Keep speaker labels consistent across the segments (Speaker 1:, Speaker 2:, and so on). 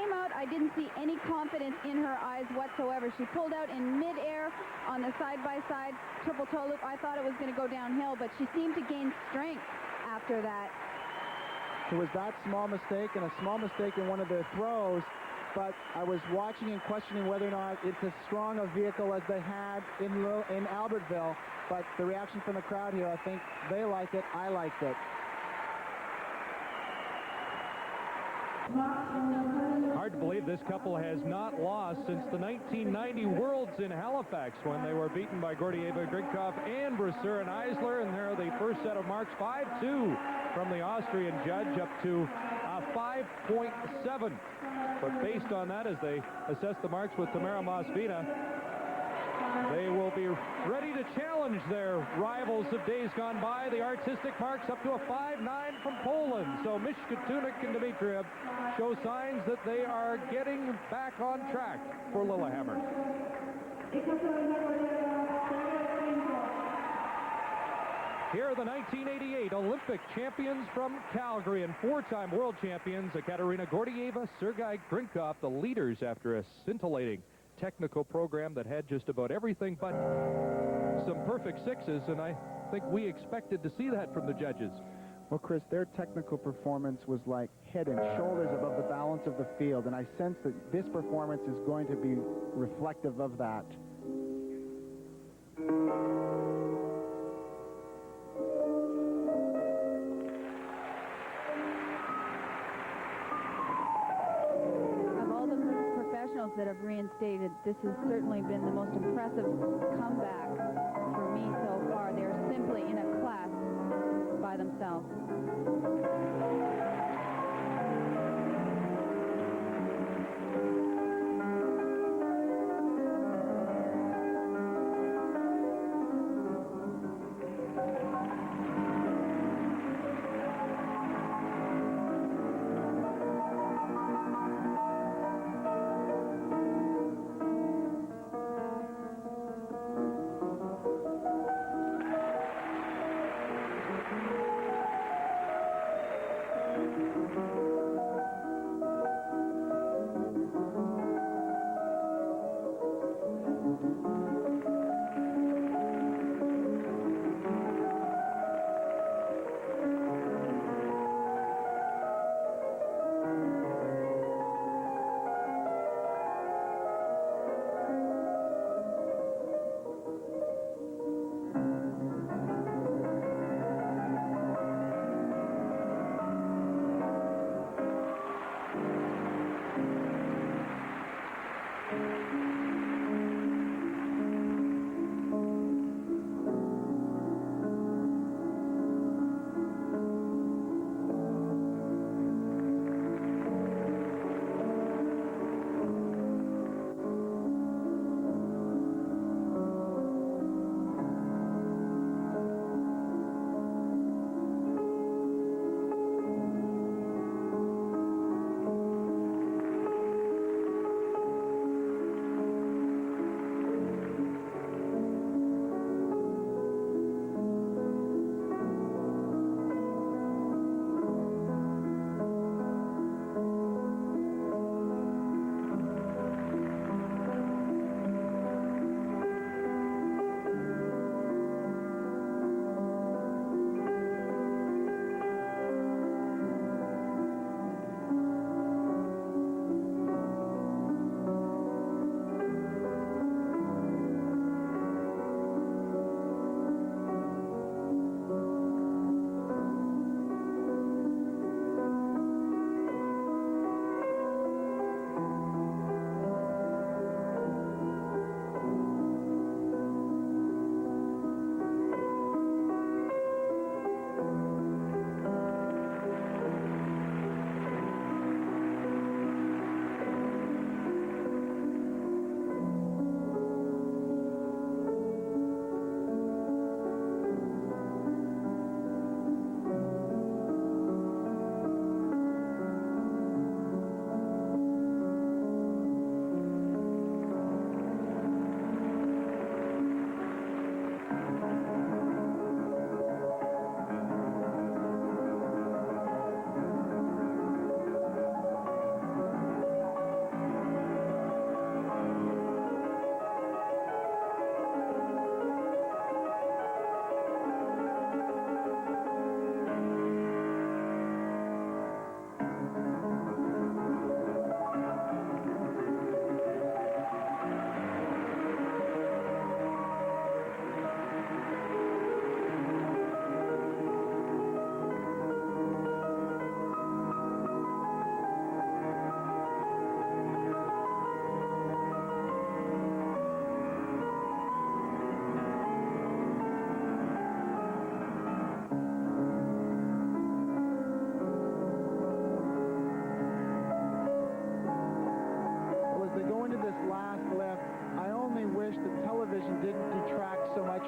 Speaker 1: came out, I didn't see any confidence in her eyes whatsoever. She pulled out in midair on the side-by-side triple toe loop. I thought it was going to go downhill, but she seemed to gain strength after that.
Speaker 2: It was that small mistake and a small mistake in one of their throws, but I was watching and questioning whether or not it's as strong a vehicle as they had in Albertville, but the reaction from the crowd here, I think they liked it, I liked it.
Speaker 3: Hard to believe this couple has not lost since the 1990 Worlds in Halifax, when they were beaten by Gordeeva, Grinkov, and Brasseur and Eisler, and there the first set of marks 5-2 from the Austrian judge up to 5.7. But based on that, as they assess the marks with Tamara Mosvina, they will be ready to challenge their rivals of days gone by. The artistic marks up to a 5.9 from Poland. So Mishkatunik and Dmitriev show signs that they are getting back on track for Lillehammer. Here are the 1988 Olympic champions from Calgary and four-time world champions, Ekaterina Gordeeva, Sergei Grinkov, the leaders after a scintillating technical program that had just about everything but some perfect sixes, and I think we expected to see that from the judges.
Speaker 2: Well, Chris, their technical performance was like head and shoulders above the balance of the field, and I sense that this performance is going to be reflective of that.
Speaker 1: That have reinstated, this has certainly been the most impressive comeback for me so far. They're simply in a class by themselves.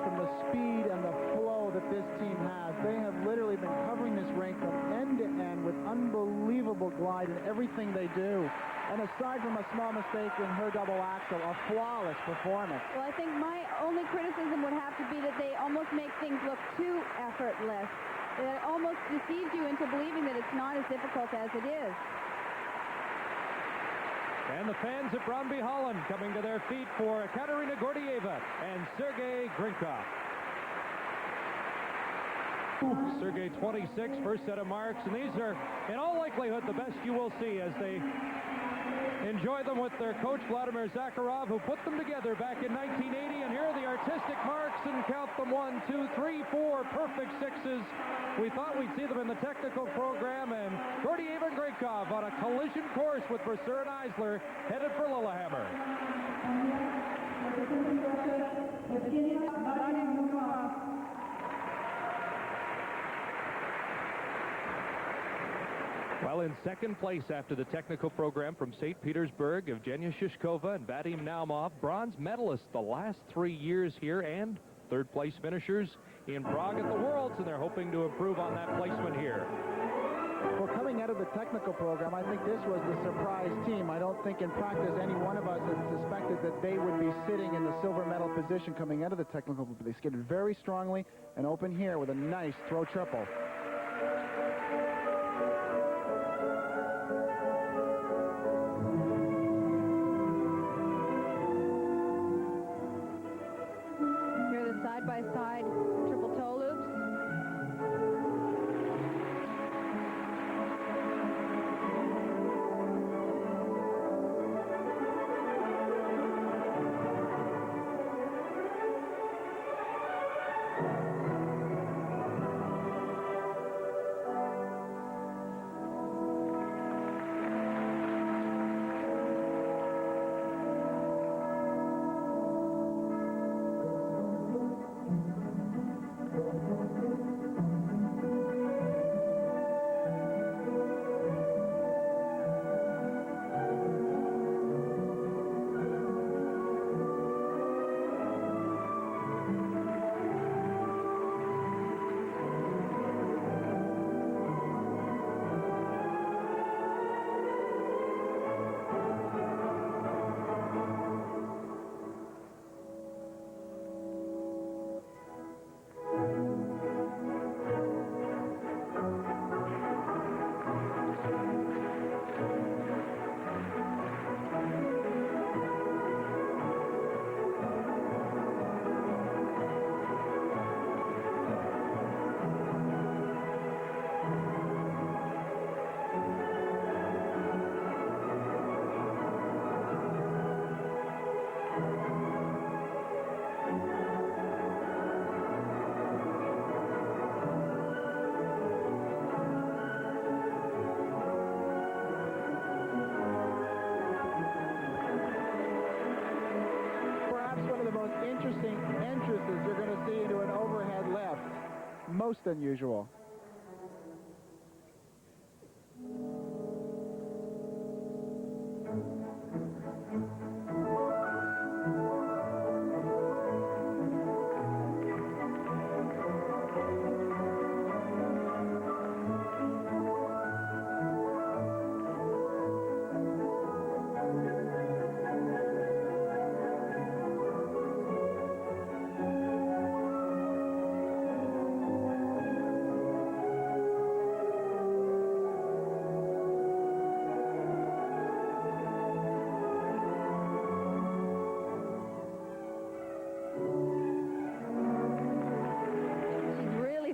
Speaker 2: from the speed and the flow that this team has. They have literally been covering this rink from end to end with unbelievable glide in everything they do. And aside from a small mistake in her double axel, a flawless performance.
Speaker 1: Well, I think my only criticism would have to be that they almost make things look too effortless. It almost deceives you into believing that it's not as difficult as it is.
Speaker 3: And the fans at Brøndby Holland coming to their feet for Katerina Gordeeva and Sergei Grinkov. Sergei 26, first set of marks, and these are in all likelihood the best you will see as they enjoy them with their coach Vladimir Zakharov, who put them together back in 1980. And here are the artistic marks, and count them: 1, 2, 3, 4 perfect sixes. We thought we'd see them in the technical program, and Gordeeva and Grinkov on a collision course with Bresser and Eisler, headed for Lillehammer. Well, in second place after the technical program from St. Petersburg, Evgenia Shishkova and Vadim Naumov, bronze medalists the last 3 years here, and third place finishers in Prague at the Worlds, and they're hoping to improve on that placement here.
Speaker 2: Well, coming out of the technical program, I think this was the surprise team. I don't think in practice any one of us had suspected that they would be sitting in the silver medal position coming out of the technical, but they skated very strongly and open here with a nice throw triple.
Speaker 1: Side-by-side triple toe loops. Interesting entrances you're going to see into an overhead lift. Most unusual.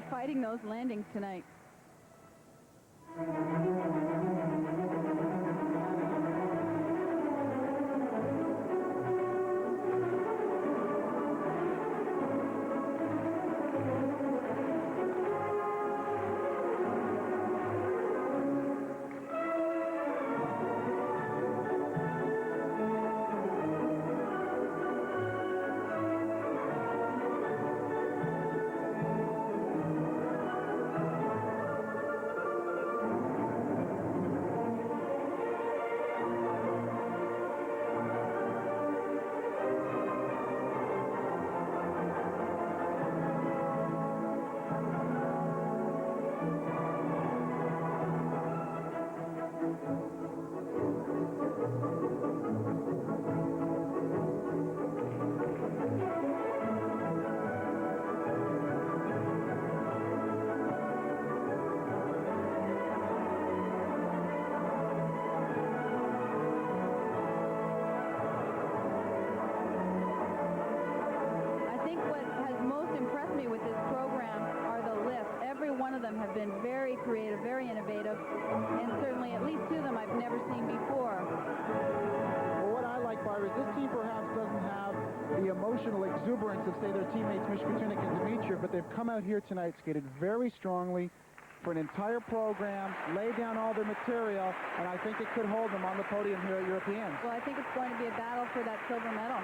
Speaker 1: Fighting those landings tonight. them have been very creative, very innovative, and certainly at least two of them I've never seen before.
Speaker 2: Well, what I like, Barbara, is this team perhaps doesn't have the emotional exuberance of, say, their teammates Mishkatunik and Dmitriev, but they've come out here tonight, skated very strongly for an entire program, laid down all their material, and I think it could hold them on the podium here at Europeans.
Speaker 1: Well, I think it's going to be a battle for that silver medal.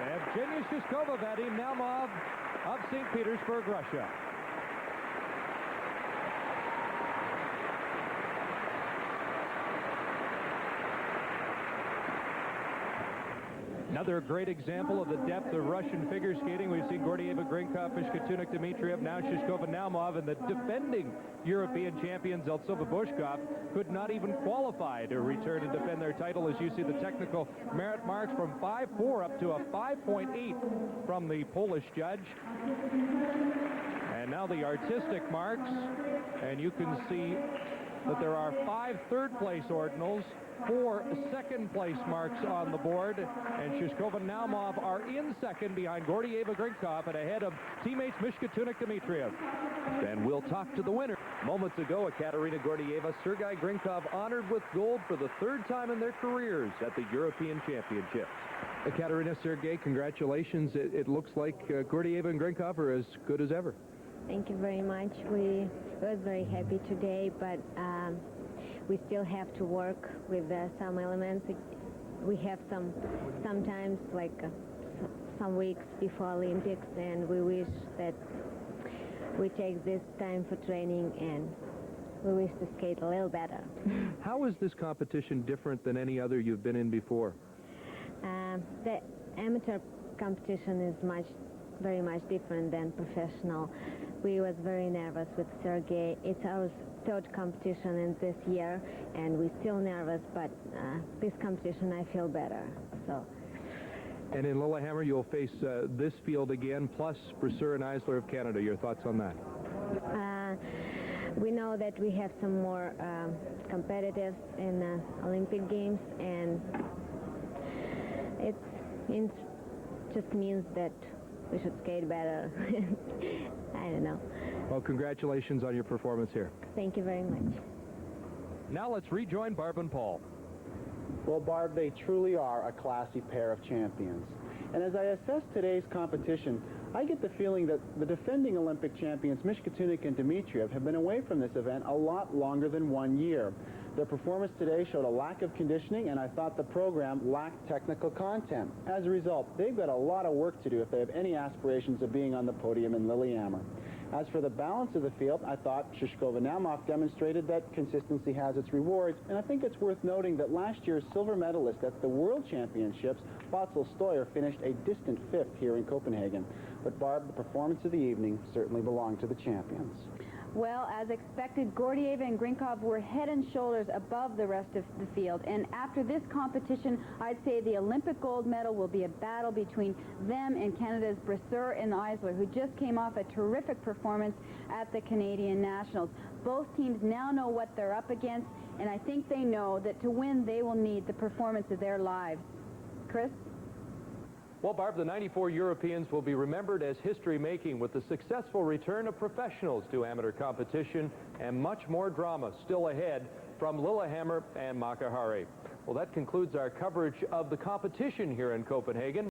Speaker 3: Evgenia Shishkova, Vadim Naumov of St. Petersburg, Russia. Another great example of the depth of Russian figure skating. We've seen Gordeeva, Grinkov, Mishkatunik, Dmitriev, now Shishkova, Naumov, and the defending European champions Eltsova Bushkov could not even qualify to return and defend their title. As you see, the technical merit marks from 5.4 up to a 5.8 from the Polish judge. And now the artistic marks, and you can see that there are 5 third-place ordinals, 4 second-place marks on the board, and Shishkova and Naumov are in second behind Gordeeva, Grinkov, and ahead of teammates Mishkatunik, Dmitriev. And we'll talk to the winner. Moments ago, Ekaterina Gordeeva, Sergei Grinkov honored with gold for the 3rd time in their careers at the European Championships. Ekaterina, Sergei, congratulations. It looks like Gordeeva and Grinkov are as good as ever.
Speaker 4: Thank you very much. We was very happy today, but we still have to work with some elements. We have sometimes like some weeks before Olympics, and we wish that we take this time for training, and we wish to skate a little better.
Speaker 3: How is this competition different than any other you've been in before?
Speaker 4: The amateur competition is very much different than professional. We was very nervous with Sergei. It's our 3rd competition in this year, and we're still nervous, but this competition I feel better. So.
Speaker 3: And in Lillehammer, you'll face this field again, plus Bresser and Eisler of Canada. Your thoughts on that?
Speaker 4: We know that we have some more competitors in the Olympic Games, and it just means that we should skate better. I don't know.
Speaker 3: Well, congratulations on your performance here.
Speaker 4: Thank you very much.
Speaker 3: Now let's rejoin Barb and Paul.
Speaker 2: Well, Barb, they truly are a classy pair of champions. And as I assess today's competition, I get the feeling that the defending Olympic champions Mishkatunik and Dmitriev have been away from this event a lot longer than 1 year. Their performance today showed a lack of conditioning, and I thought the program lacked technical content. As a result, they've got a lot of work to do if they have any aspirations of being on the podium in Lillehammer. As for the balance of the field, I thought Shishkova and Naumov demonstrated that consistency has its rewards, and I think it's worth noting that last year's silver medalist at the World Championships, Botzel Stoyer, finished a distant 5th here in Copenhagen. But Barb, the performance of the evening certainly belonged to the champions.
Speaker 1: Well, as expected, Gordeeva and Grinkov were head and shoulders above the rest of the field. And after this competition, I'd say the Olympic gold medal will be a battle between them and Canada's Bresser and Eisler, who just came off a terrific performance at the Canadian Nationals. Both teams now know what they're up against, and I think they know that to win, they will need the performance of their lives. Chris?
Speaker 3: Well, Barb, the 94 Europeans will be remembered as history-making with the successful return of professionals to amateur competition and much more drama still ahead from Lillehammer and Makahari. Well, that concludes our coverage of the competition here in Copenhagen.